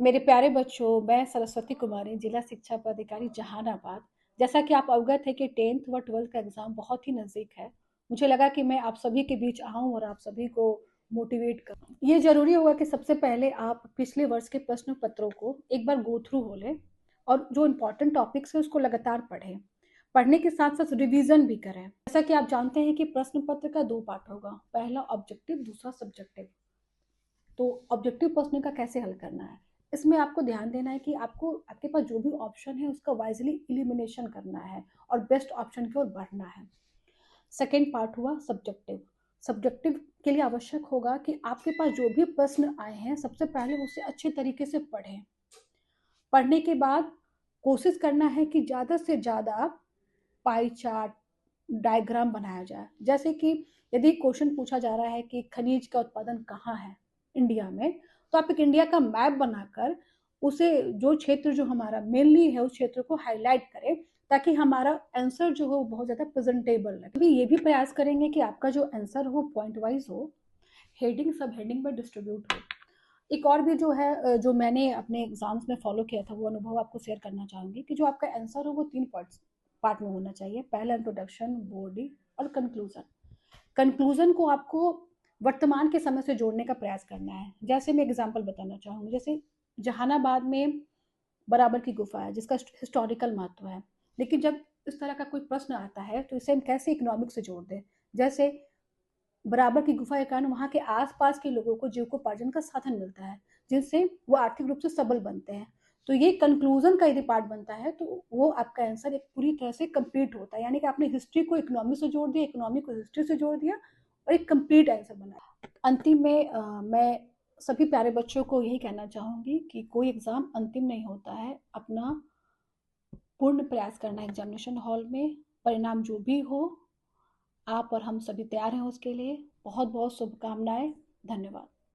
मेरे प्यारे बच्चों, मैं सरस्वती कुमारी, जिला शिक्षा पदाधिकारी जहानाबाद। जैसा कि आप अवगत है कि 10th व 12th का एग्ज़ाम बहुत ही नज़दीक है। मुझे लगा कि मैं आप सभी के बीच आऊँ और आप सभी को मोटिवेट करूँ। ये ज़रूरी होगा कि सबसे पहले आप पिछले वर्ष के प्रश्न पत्रों को एक बार गो थ्रू हो लें और जो इम्पोर्टेंट टॉपिक्स हैं उसको लगातार पढ़ें। पढ़ने के साथ-साथ रिवीज़न भी करें। जैसा कि आप जानते हैं कि प्रश्न पत्र का 2 पार्ट होगा, पहला ऑब्जेक्टिव, दूसरा सब्जेक्टिव। तो ऑब्जेक्टिव प्रश्न का कैसे हल करना है, इसमें आपको ध्यान देना है कि आपको आपके पास जो भी ऑप्शन है उसका वाइजली इलिमिनेशन करना है और बेस्ट ऑप्शन की ओर बढ़ना है। सेकेंड पार्ट हुआ सब्जेक्टिव। सब्जेक्टिव के लिए आवश्यक होगा कि आपके पास जो भी प्रश्न आए हैं सबसे पहले उसे अच्छे तरीके से पढ़ें। पढ़ने के बाद कोशिश करना है कि ज़्यादा से ज़्यादा पाई चार्ट, डायग्राम बनाया जाए। जैसे कि यदि क्वेश्चन पूछा जा रहा है कि खनिज का उत्पादन कहाँ है इंडिया में, तो आप एक इंडिया का मैप बनाकर उसे जो क्षेत्र जो हमारा मेनली है उस क्षेत्र को हाईलाइट करें, ताकि हमारा आंसर जो हो वो बहुत ज़्यादा प्रेजेंटेबल लगे। अभी ये भी प्रयास करेंगे कि आपका जो आंसर हो पॉइंट वाइज हो, हेडिंग सब हेडिंग में डिस्ट्रीब्यूट हो। एक और भी जो है जो मैंने अपने एग्जाम्स में फॉलो किया था वो अनुभव आपको शेयर करना चाहूँगी कि जो आपका आंसर हो वो 3 पार्ट में होना चाहिए। पहला इंट्रोडक्शन, बॉडी और कंक्लूजन। कंक्लूजन को आपको वर्तमान के समय से जोड़ने का प्रयास करना है। जैसे मैं एग्जांपल बताना चाहूँगी, जैसे जहानाबाद में बराबर की गुफा है जिसका हिस्टोरिकल महत्व है, लेकिन जब इस तरह का कोई प्रश्न आता है तो इसे हम कैसे इकोनॉमिक से जोड़ दें। जैसे बराबर की गुफा के कारण वहाँ के आसपास के लोगों को जीविकोपार्जन का साधन मिलता है, जिनसे वो आर्थिक रूप से सबल बनते हैं। तो ये कंक्लूजन का यदि पार्ट बनता है तो वो आपका आंसर एक पूरी तरह से कंप्लीट होता है, यानी कि आपने हिस्ट्री को इकोनॉमी से जोड़ दिया, इकोनॉमी को हिस्ट्री से जोड़ दिया और एक कंप्लीट आंसर बनाया। अंतिम में मैं सभी प्यारे बच्चों को यही कहना चाहूँगी कि कोई एग्ज़ाम अंतिम नहीं होता है। अपना पूर्ण प्रयास करना है एग्जामिनेशन हॉल में। परिणाम जो भी हो, आप और हम सभी तैयार हैं उसके लिए। बहुत बहुत शुभकामनाएं। धन्यवाद।